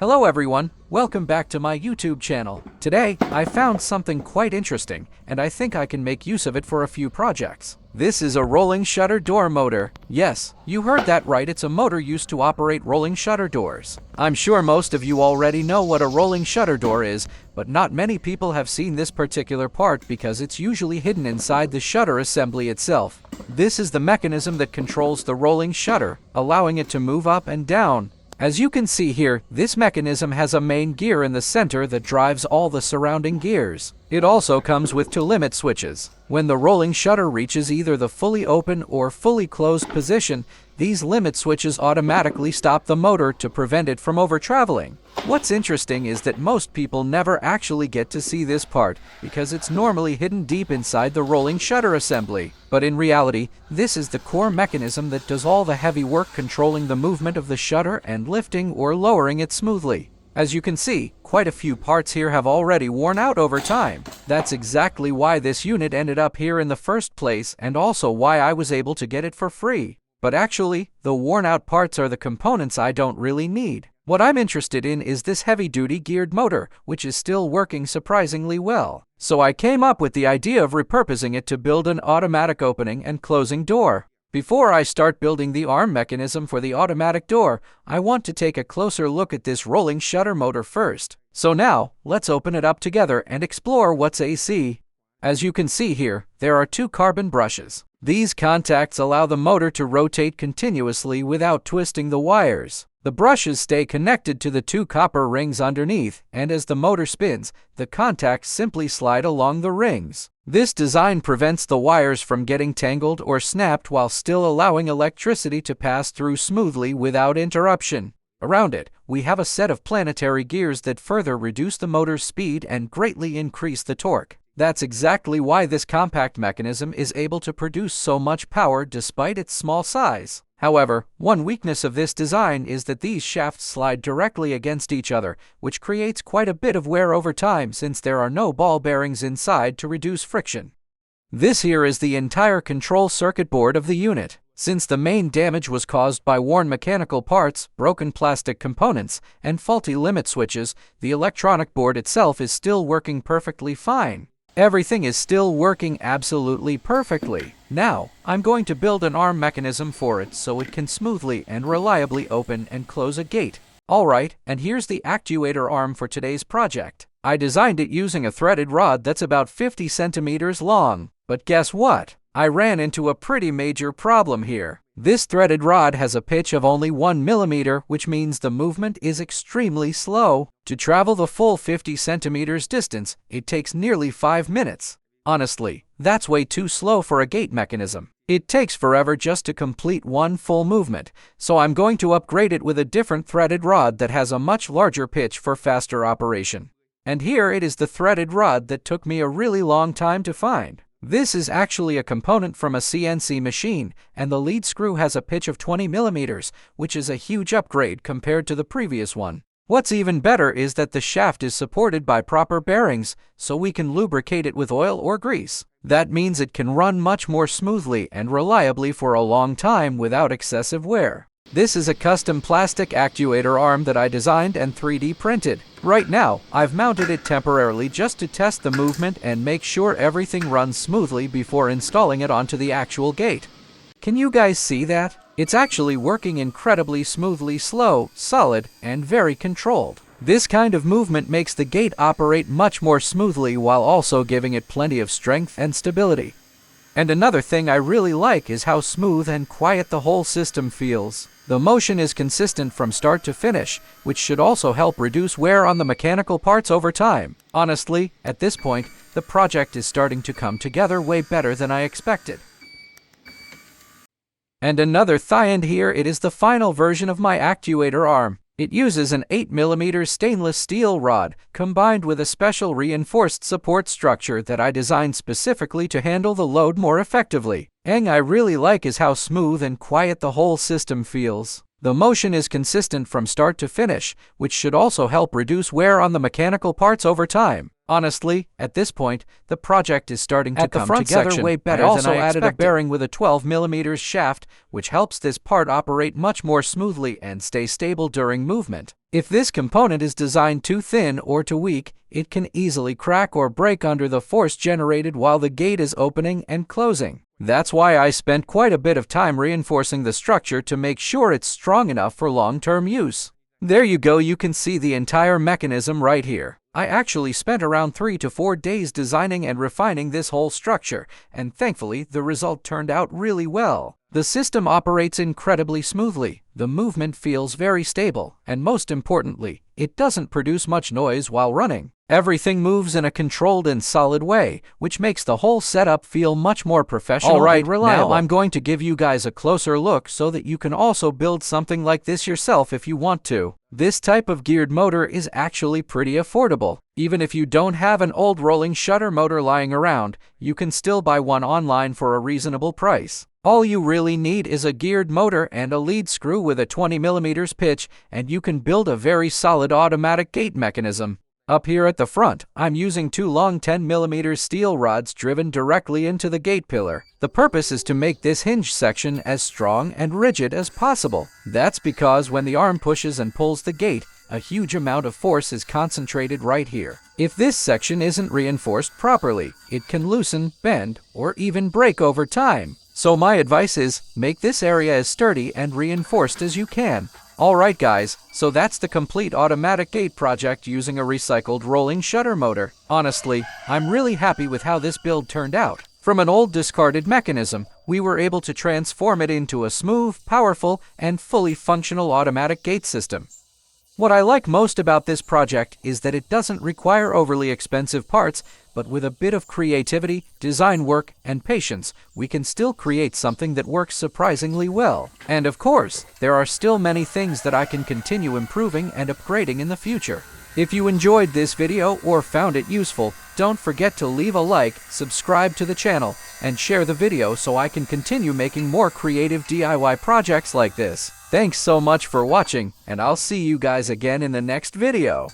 Hello everyone, welcome back to my YouTube channel. Today, I found something quite interesting, and I think I can make use of it for a few projects. This is a rolling shutter door motor. Yes, you heard that right, it's a motor used to operate rolling shutter doors. I'm sure most of you already know what a rolling shutter door is, but not many people have seen this particular part because it's usually hidden inside the shutter assembly itself. This is the mechanism that controls the rolling shutter, allowing it to move up and down. As you can see here, this mechanism has a main gear in the center that drives all the surrounding gears. It also comes with two limit switches. When the rolling shutter reaches either the fully open or fully closed position, these limit switches automatically stop the motor to prevent it from over-traveling. What's interesting is that most people never actually get to see this part because it's normally hidden deep inside the rolling shutter assembly. But in reality, this is the core mechanism that does all the heavy work controlling the movement of the shutter and lifting or lowering it smoothly. As you can see, quite a few parts here have already worn out over time. That's exactly why this unit ended up here in the first place and also why I was able to get it for free. But actually, the worn out parts are the components I don't really need. What I'm interested in is this heavy-duty geared motor, which is still working surprisingly well. So I came up with the idea of repurposing it to build an automatic opening and closing door. Before I start building the arm mechanism for the automatic door, I want to take a closer look at this rolling shutter motor first. So now, let's open it up together and explore what's AC. As you can see here, there are two carbon brushes. These contacts allow the motor to rotate continuously without twisting the wires. The brushes stay connected to the two copper rings underneath, and as the motor spins, the contacts simply slide along the rings. This design prevents the wires from getting tangled or snapped while still allowing electricity to pass through smoothly without interruption. Around it, we have a set of planetary gears that further reduce the motor's speed and greatly increase the torque. That's exactly why this compact mechanism is able to produce so much power despite its small size. However, one weakness of this design is that these shafts slide directly against each other, which creates quite a bit of wear over time since there are no ball bearings inside to reduce friction. This here is the entire control circuit board of the unit. Since the main damage was caused by worn mechanical parts, broken plastic components, and faulty limit switches, the electronic board itself is still working perfectly fine. Everything is still working absolutely perfectly. Now, I'm going to build an arm mechanism for it so it can smoothly and reliably open and close a gate. Alright, and here's the actuator arm for today's project. I designed it using a threaded rod that's about 50 centimeters long. But guess what? I ran into a pretty major problem here. This threaded rod has a pitch of only 1 millimeter, which means the movement is extremely slow. To travel the full 50 centimeters distance, it takes nearly 5 minutes. Honestly, that's way too slow for a gate mechanism. It takes forever just to complete one full movement, so I'm going to upgrade it with a different threaded rod that has a much larger pitch for faster operation. And here it is, the threaded rod that took me a really long time to find. This is actually a component from a CNC machine, and the lead screw has a pitch of 20 millimeters, which is a huge upgrade compared to the previous one. What's even better is that the shaft is supported by proper bearings, so we can lubricate it with oil or grease. That means it can run much more smoothly and reliably for a long time without excessive wear. This is a custom plastic actuator arm that I designed and 3D printed. Right now, I've mounted it temporarily just to test the movement and make sure everything runs smoothly before installing it onto the actual gate. Can you guys see that? It's actually working incredibly smoothly, slow, solid, and very controlled. This kind of movement makes the gate operate much more smoothly while also giving it plenty of strength and stability. And another thing I really like is how smooth and quiet the whole system feels. The motion is consistent from start to finish, which should also help reduce wear on the mechanical parts over time. Honestly, at this point, the project is starting to come together way better than I expected. And another thing here, it is the final version of my actuator arm. It uses an 8mm stainless steel rod, combined with a special reinforced support structure that I designed specifically to handle the load more effectively. And I really like is how smooth and quiet the whole system feels. The motion is consistent from start to finish, which should also help reduce wear on the mechanical parts over time. Honestly, at this point, the project is starting to come front together section, way better I than also I added expected. a Bearing with a 12mm shaft, which helps this part operate much more smoothly and stay stable during movement. If this component is designed too thin or too weak, it can easily crack or break under the force generated while the gate is opening and closing. That's why I spent quite a bit of time reinforcing the structure to make sure it's strong enough for long-term use. There you go, you can see the entire mechanism right here. I actually spent around 3 to 4 days designing and refining this whole structure, and thankfully the result turned out really well. The system operates incredibly smoothly, the movement feels very stable, and most importantly, it doesn't produce much noise while running. Everything moves in a controlled and solid way, which makes the whole setup feel much more professional and reliable. Now I'm going to give you guys a closer look so that you can also build something like this yourself if you want to. This type of geared motor is actually pretty affordable. Even if you don't have an old rolling shutter motor lying around, you can still buy one online for a reasonable price. All you really need is a geared motor and a lead screw with a 20mm pitch, and you can build a very solid automatic gate mechanism. Up here at the front, I'm using 2 long 10mm steel rods driven directly into the gate pillar. The purpose is to make this hinge section as strong and rigid as possible. That's because when the arm pushes and pulls the gate, a huge amount of force is concentrated right here. If this section isn't reinforced properly, it can loosen, bend, or even break over time. So my advice is, make this area as sturdy and reinforced as you can. Alright guys, so that's the complete automatic gate project using a recycled rolling shutter motor. Honestly, I'm really happy with how this build turned out. From an old discarded mechanism, we were able to transform it into a smooth, powerful, and fully functional automatic gate system. What I like most about this project is that it doesn't require overly expensive parts, but with a bit of creativity, design work, and patience, we can still create something that works surprisingly well. And of course, there are still many things that I can continue improving and upgrading in the future. If you enjoyed this video or found it useful, don't forget to leave a like, subscribe to the channel, and share the video so I can continue making more creative DIY projects like this. Thanks so much for watching, and I'll see you guys again in the next video.